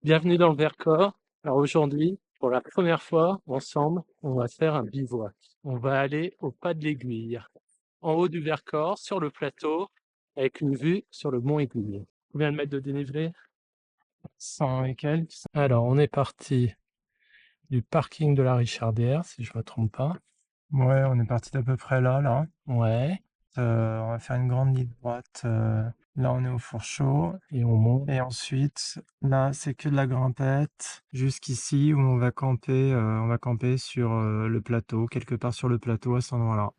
Bienvenue dans le Vercors. Alors aujourd'hui, pour la première fois, ensemble, on va faire un bivouac. On va aller au pas de l'Aiguille, en haut du Vercors, sur le plateau, avec une vue sur le mont Aiguille. Combien de mètres de dénivelé? 100 et quelques. Alors, on est parti du parking de la Richardière, si je me trompe pas. Ouais, on est parti d'à peu près là. Ouais, On va faire une grande ligne droite. Là, on est au Fourchot. et on monte. Et ensuite, là, c'est que de la grimpette jusqu'ici où on va camper sur le plateau, quelque part sur le plateau à cet endroit-là.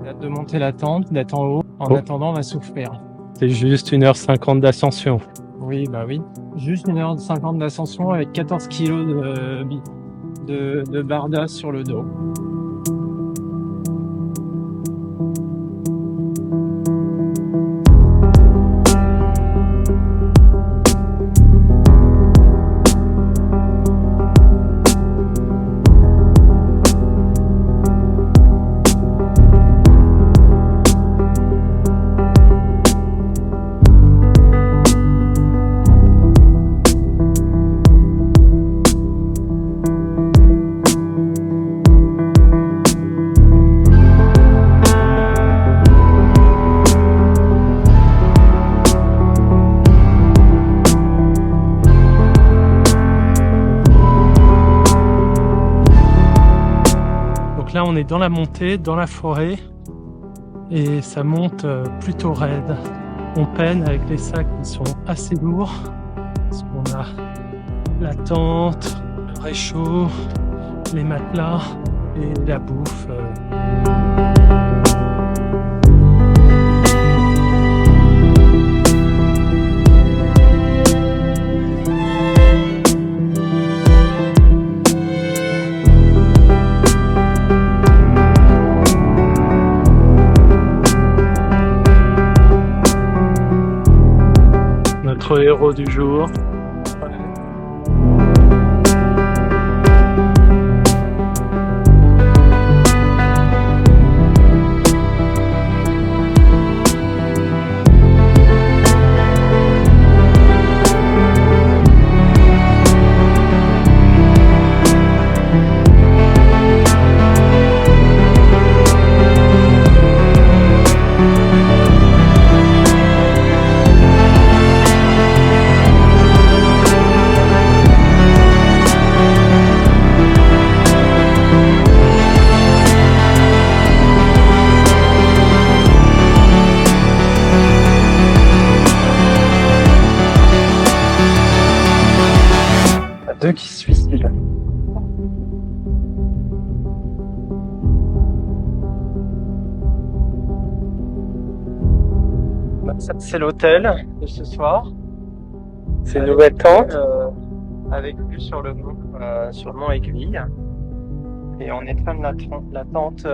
J'ai hâte de monter la tente, d'être en haut. En Oh. attendant, on va souffrir. C'est juste 1h50 d'ascension. Oui, bah oui. Juste 1h50 d'ascension avec 14 kilos de bardas sur le dos. Donc là, on est dans la montée, dans la forêt, et ça monte plutôt raide. On peine avec les sacs qui sont assez lourds, parce qu'on a la tente, le réchaud, les matelas et la bouffe. Notre héros du jour. Deux qui se suicident. Ça, c'est l'hôtel de ce soir. C'est une nouvelle tente. Avec vue sur le mont Aiguille. Et on éteint la tente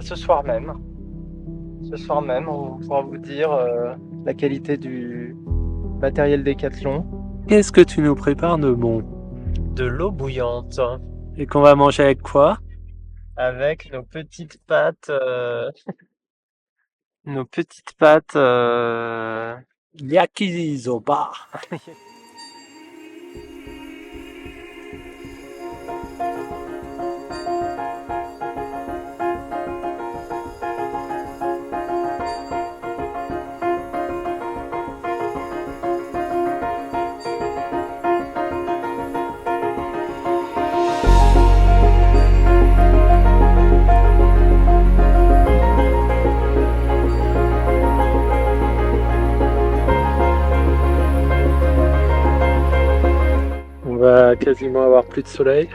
ce soir même. Ce soir même, on pourra vous dire la qualité du matériel Décathlon. Qu'est-ce que tu nous prépares de bon? De l'eau bouillante. Et qu'on va manger avec quoi? Avec nos petites pâtes. Nos petites pâtes. Yakisoba. On va quasiment avoir plus de soleil.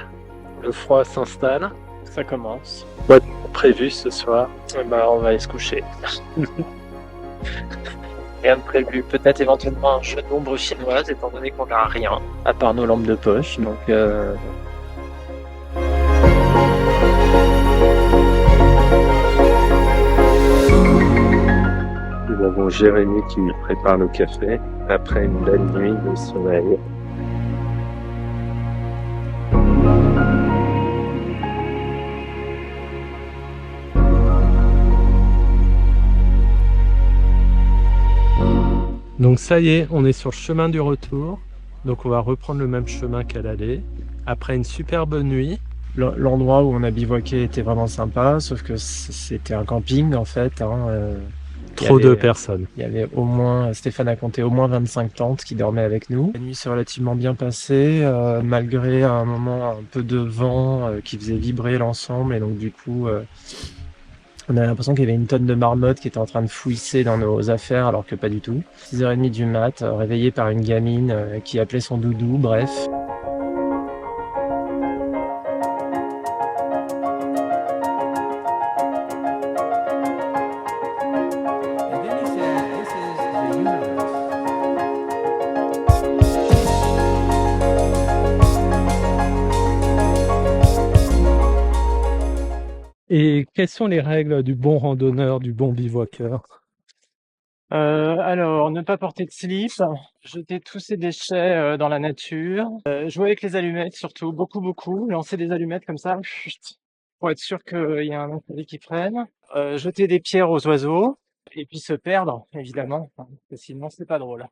Le froid s'installe. Ça commence. Quoi de prévu ce soir? On va aller se coucher. Rien de prévu. Peut-être éventuellement un jeu d'ombre chinoise, étant donné qu'on n'a rien, à part nos lampes de poche. Donc, Nous avons Jérémy qui nous prépare le café après une belle nuit de sommeil. Donc ça y est, on est sur le chemin du retour. Donc on va reprendre le même chemin qu'à l'aller. Après une superbe nuit. L'endroit où on a bivouaqué était vraiment sympa, sauf que c'était un camping en fait. Trop de personnes. Il y avait au moins, Stéphane a compté au moins 25 tentes qui dormaient avec nous. La nuit s'est relativement bien passée, malgré un moment un peu de vent qui faisait vibrer l'ensemble. Et donc du coup, on a l'impression qu'il y avait une tonne de marmottes qui était en train de fouisser dans nos affaires, alors que pas du tout. 6h30 du mat, réveillé par une gamine qui appelait son doudou, bref. Et quelles sont les règles du bon randonneur, du bon bivouaqueur? Alors, ne pas porter de slip, jeter tous ses déchets dans la nature, jouer avec les allumettes surtout, beaucoup, lancer des allumettes comme ça, chut, pour être sûr qu'il y a un incendie qui prenne, jeter des pierres aux oiseaux, et puis se perdre, évidemment, parce que sinon c'est pas drôle.